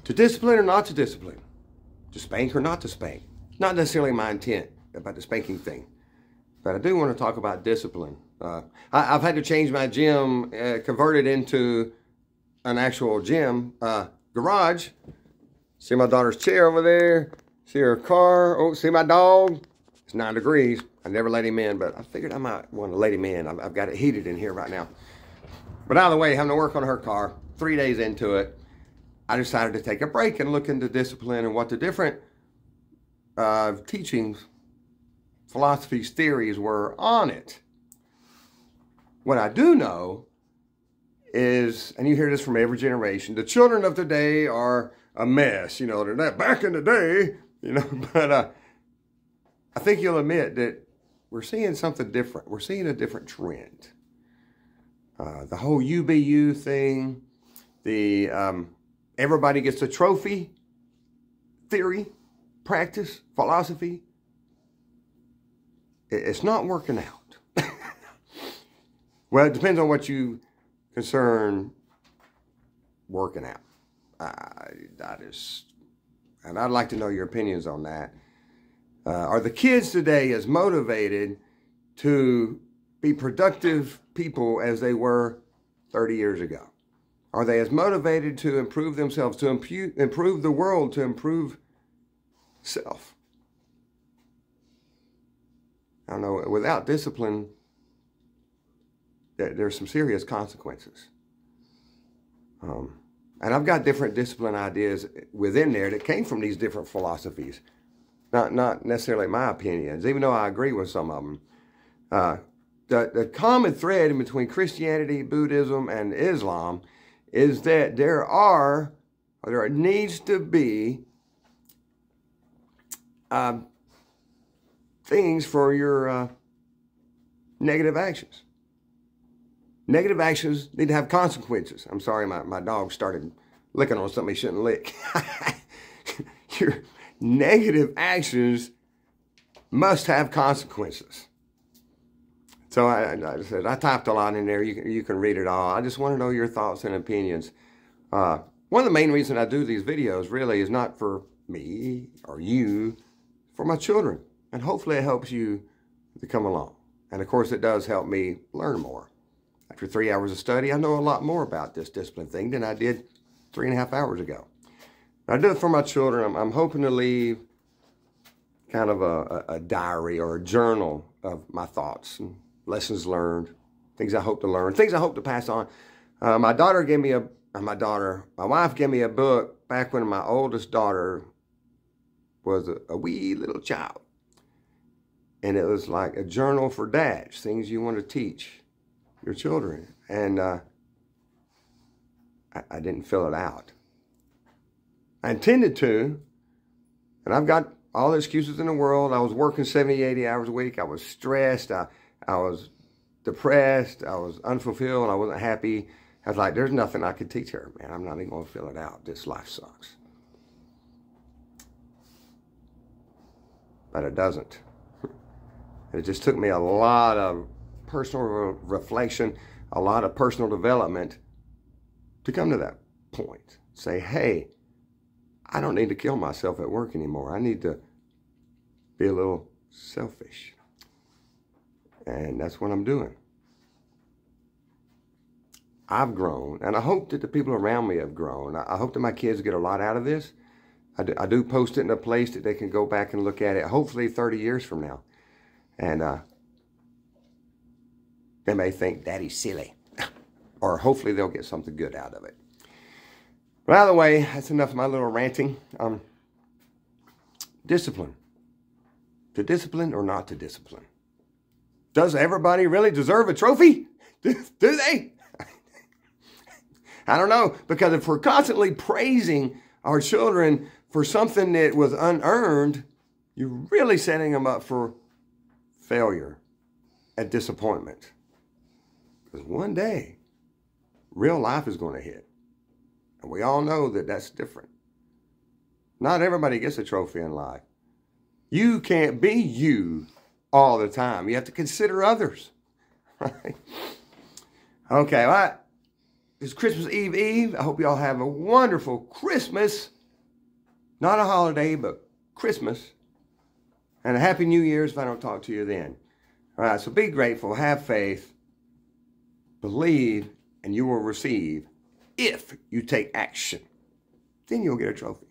To discipline or not to discipline? To spank or not to spank? Not necessarily my intent about the spanking thing, but I do want to talk about discipline. I've had to change my gym, convert it into an actual gym garage. See my daughter's chair over there. See her car. Oh, see my dog. It's 9 degrees. I never let him in, but I figured I might want to let him in. I've got it heated in here right now. But out of the way, having to work on her car, 3 days into it, I decided to take a break and look into discipline and what the different teachings, philosophies, theories were on it. What I do know is, and you hear this from every generation, the children of today are a mess. You know, they're not back in the day, you know, but I think you'll admit that we're seeing something different. We're seeing a different trend. The whole you be you thing, the everybody gets a trophy theory, practice, philosophy, it's not working out. Well, it depends on what you concern working out. And I'd like to know your opinions on that. Are the kids today as motivated to be productive people as they were 30 years ago? Are they as motivated to improve themselves, to improve the world, to improve self? I don't know, without discipline, there's some serious consequences. And I've got different discipline ideas within there that came from these different philosophies. Not necessarily my opinions, even though I agree with some of them. The common thread in between Christianity, Buddhism, and Islam is that there needs to be things for your negative actions. Negative actions need to have consequences. I'm sorry, my dog started licking on something he shouldn't lick. Your negative actions must have consequences. So I typed a lot in there. You can read it all. I just want to know your thoughts and opinions. One of the main reasons I do these videos really is not for me or you, for my children. And hopefully it helps you to come along. And of course it does help me learn more. After 3 hours of study, I know a lot more about this discipline thing than I did 3.5 hours ago. I do it for my children. I'm hoping to leave kind of a diary or a journal of my thoughts and lessons learned, things I hope to learn, things I hope to pass on. My wife gave me a book back when my oldest daughter was a wee little child. And it was like a journal for dads, things you want to teach your children. And I didn't fill it out. I intended to, and I've got all the excuses in the world. I was working 70, 80 hours a week. I was stressed. I was depressed. I was unfulfilled. I wasn't happy. I was like, there's nothing I could teach her, man. I'm not even going to fill it out. This life sucks. But it doesn't. It just took me a lot of personal reflection, a lot of personal development to come to that point. Say, hey, I don't need to kill myself at work anymore. I need to be a little selfish. And that's what I'm doing. I've grown, and I hope that the people around me have grown. I hope that my kids get a lot out of this. I do post it in a place that they can go back and look at it, hopefully 30 years from now. And they may think, Daddy's silly. Or hopefully they'll get something good out of it. But by the way, that's enough of my little ranting. Discipline. To discipline or not to discipline? Does everybody really deserve a trophy? Do they? I don't know. Because if we're constantly praising our children for something that was unearned, you're really setting them up for failure and disappointment. Because one day, real life is going to hit. And we all know that that's different. Not everybody gets a trophy in life. You can't be you all the time. You have to consider others. Right? Okay, well, It's Christmas Eve. I hope y'all have a wonderful Christmas. Not a holiday, but Christmas. And a Happy New Year's if I don't talk to you then. All right, so be grateful, have faith, believe, and you will receive if you take action. Then you'll get a trophy.